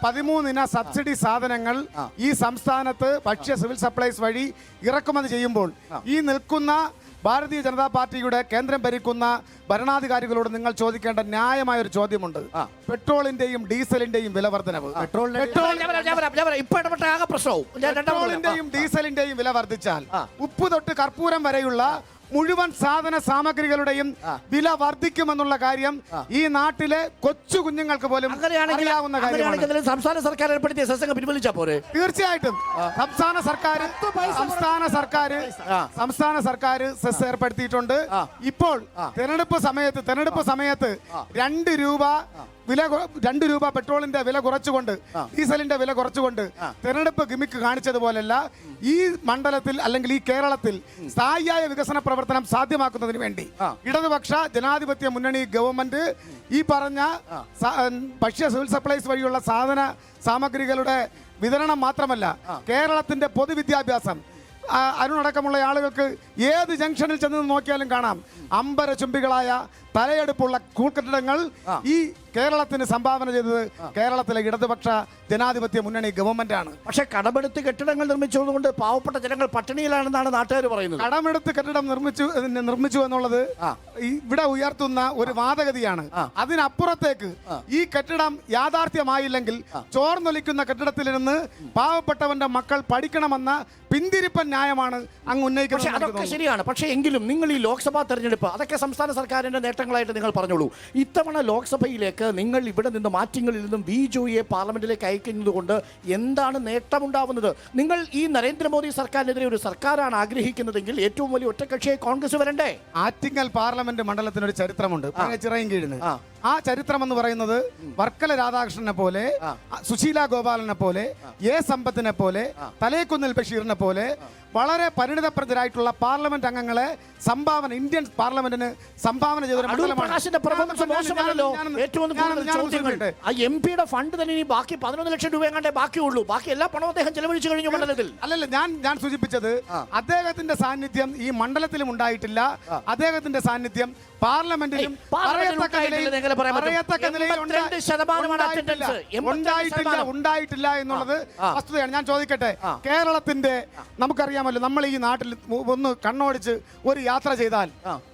13 subsidy സാധനങ്ങൾ ഈ സംസ്ഥാനത്ത് ഭക്ഷ്യ സിവിൽ സപ്ലൈസ് വഴി ഇറക്കുമതി ചെയ്യുമ്പോൾ ഈ നിൽക്കുന്ന ഭാരതീയ ജനതാ പാർട്ടിയുടെ കേന്ദ്രം ഭരിക്കുന്ന ഭരണാധികാരികളോട് നിങ്ങൾ ചോദിക്കേണ്ട ന്യായമായ ഒരു ചോദ്യമുണ്ട്. പെട്രോളിന്റെയും ഡീസലിന്റെയും വില വർധനവ്, പെട്രോളിന്റെയും ഡീസലിന്റെയും വില വർദ്ധിച്ചാൽ ഉപ്പ് തൊട്ട് കർപ്പൂരം വരെയുള്ള മുഴുവൻ സാധന സാമഗ്രികളുടെയും വില വർദ്ധിക്കുമെന്നുള്ള കാര്യം ഈ നാട്ടിലെ കൊച്ചു കുഞ്ഞുങ്ങൾക്ക് പോലും അറിയാവുന്ന കാര്യമാണ്. സംസ്ഥാന സർക്കാർ ഏർപ്പെടുത്തിയ സെസ്സങ്ങ് പിൻവലിച്ചാ പോരെ? തീർച്ചയായിട്ടും സംസ്ഥാന സർക്കാർ സെസ് ഏർപ്പെടുത്തിയിട്ടുണ്ട്. ഇപ്പോൾ തെരഞ്ഞെടുപ്പ് സമയത്ത് 2 രൂപ പെട്രോളിന്റെ വില കുറച്ചുകൊണ്ട്, ഡീസലിന്റെ വില കുറച്ചുകൊണ്ട് തെരഞ്ഞെടുപ്പ് ഗിമിക്ക് കാണിച്ചതുപോലല്ല ഈ മണ്ഡലത്തിൽ അല്ലെങ്കിൽ ഈ കേരളത്തിൽ സ്ഥായിയായ വികസന പ്രവർത്തനം സാധ്യമാക്കുന്നതിന് വേണ്ടി ഇടതുപക്ഷ ജനാധിപത്യ മുന്നണി ഗവൺമെന്റ് ഈ പറഞ്ഞ ഭക്ഷ്യ സിവിൽ സപ്ലൈസ് വഴിയുള്ള സാധന സാമഗ്രികളുടെ വിതരണം മാത്രമല്ല, കേരളത്തിന്റെ പൊതുവിദ്യാഭ്യാസം അരുണടക്കമുള്ള ആളുകൾക്ക് ഏത് ജംഗ്ഷനിൽ ചെന്ന് നോക്കിയാലും കാണാം അമ്പരചുംബികളായ തലയെടുപ്പുള്ള സ്കൂൾ കെട്ടിടങ്ങൾ ഈ കേരളത്തിന് സംഭാവന ചെയ്തത് കേരളത്തിലെ ഇടതുപക്ഷ ജനാധിപത്യ മുന്നണി ഗവൺമെന്റ് ആണ്. പക്ഷെ കടമെടുത്ത് കെട്ടിടങ്ങൾ നിർമ്മിച്ചതുകൊണ്ട് പാവപ്പെട്ട ജനങ്ങൾ പട്ടിണിയിലാണെന്നാണ് നാട്ടുകാർ പറയുന്നത്. കടമെടുത്ത് കെട്ടിടം നിർമ്മിച്ചു എന്നുള്ളത് ഇവിടെ ഉയർത്തുന്ന ഒരു വാദഗതിയാണ്. അതിനപ്പുറത്തേക്ക് ഈ കെട്ടിടം യാഥാർത്ഥ്യമായില്ലെങ്കിൽ ചോർന്നൊലിക്കുന്ന കെട്ടിടത്തിൽ നിന്ന് പാവപ്പെട്ടവന്റെ മക്കൾ പഠിക്കണമെന്ന പിന്തിരിപ്പൻ ന്യായമാണ് അങ്ങ് ഉന്നയിക്കുന്നത്. അതൊക്കെ ശരിയാണ്. പക്ഷേ എങ്കിലും നിങ്ങൾ ഈ ലോക്സഭാ തെരഞ്ഞെടുപ്പ് അതൊക്കെ സംസ്ഥാന സർക്കാരിന്റെ നേട്ടങ്ങളായിട്ട് നിങ്ങൾ പറഞ്ഞോളൂ. ഇത്തവണ ലോക്സഭയിലേക്ക് നിങ്ങൾ ഇവിടെ നിന്ന് മാറ്റിങ്ങളിൽ നിന്നും ബിജെപിയെ പാർലമെന്റിലേക്ക് അയക്കുന്നത് കൊണ്ട് എന്താണ് നേട്ടമുണ്ടാവുന്നത്? നിങ്ങൾ ഈ നരേന്ദ്രമോദി സർക്കാരിനെതിരെ ഒരു സർക്കാരാണ് ആഗ്രഹിക്കുന്നതെങ്കിൽ ഏറ്റവും വലിയ ഒറ്റക്കക്ഷിയെ കോൺഗ്രസ് വരണ്ടേ? ആറ്റിങ്ങൽ പാർലമെന്റ് മണ്ഡലത്തിനൊരു ചരിത്രമുണ്ട്. ചിറയും കീഴിന് ആ ചരിത്രം എന്ന് പറയുന്നത് വർക്കല രാധാകൃഷ്ണനെ പോലെ, സുശീല ഗോപാലനെ പോലെ, എ സമ്പത്തിനെ പോലെ, തലേക്കുന്നിൽ ബഷീറിനെ പോലെ വളരെ പരിണിതപ്രജരായിട്ടുള്ള പാർലമെന്റ് അംഗങ്ങളെ ഇന്ത്യൻ പാർലമെന്റിന് സംഭാവന ചെയ്ത ഫണ്ട് തന്നെ ബാക്കി 11 ലക്ഷം രൂപ എങ്ങാണ്ടേ ബാക്കിയുള്ളൂ. ബാക്കി എല്ലാ പണവും അദ്ദേഹം ചെലവഴിച്ചു കഴിഞ്ഞു മണ്ഡലത്തിൽ. അല്ലല്ല, ഞാൻ സൂചിപ്പിച്ചത് അദ്ദേഹത്തിന്റെ സാന്നിധ്യം ഈ മണ്ഡലത്തിലും ഉണ്ടായിട്ടില്ല. അദ്ദേഹത്തിന്റെ സാന്നിധ്യം പാർലമെന്റിലും ഉണ്ടായിട്ടില്ല എന്നുള്ളത് വസ്തുതയാണ്. ഞാൻ ചോദിക്കട്ടെ, കേരളത്തിന്റെ നമുക്കറിയാമല്ലോ, നമ്മൾ ഈ നാട്ടിൽ ഒന്ന് കണ്ണോടിച്ച് ഒരു യാത്ര ചെയ്താൽ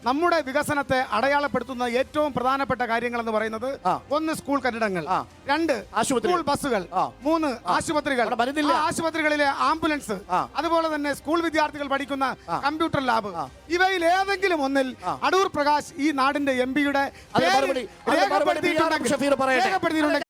നമ്മുടെ വികസനത്തെ അടയാളപ്പെടുത്തുന്ന ഏറ്റവും പ്രധാനപ്പെട്ട കാര്യങ്ങൾ എന്ന് പറയുന്നത് 1 സ്കൂൾ കെട്ടിടങ്ങൾ, 2 സ്കൂൾ ബസ്സുകൾ, 3 ആശുപത്രികൾ, ആശുപത്രികളിലെ ആംബുലൻസ്, അതുപോലെ തന്നെ സ്കൂൾ വിദ്യാർത്ഥികൾ പഠിക്കുന്ന കമ്പ്യൂട്ടർ ലാബ്. ഇവയിൽ ഏതെങ്കിലും ഒന്നിൽ അടൂർ പ്രകാശ് ഈ നാടിന്റെ എംപിയുടെ രേഖപ്പെടുത്തിയിട്ടുണ്ടെങ്കിൽ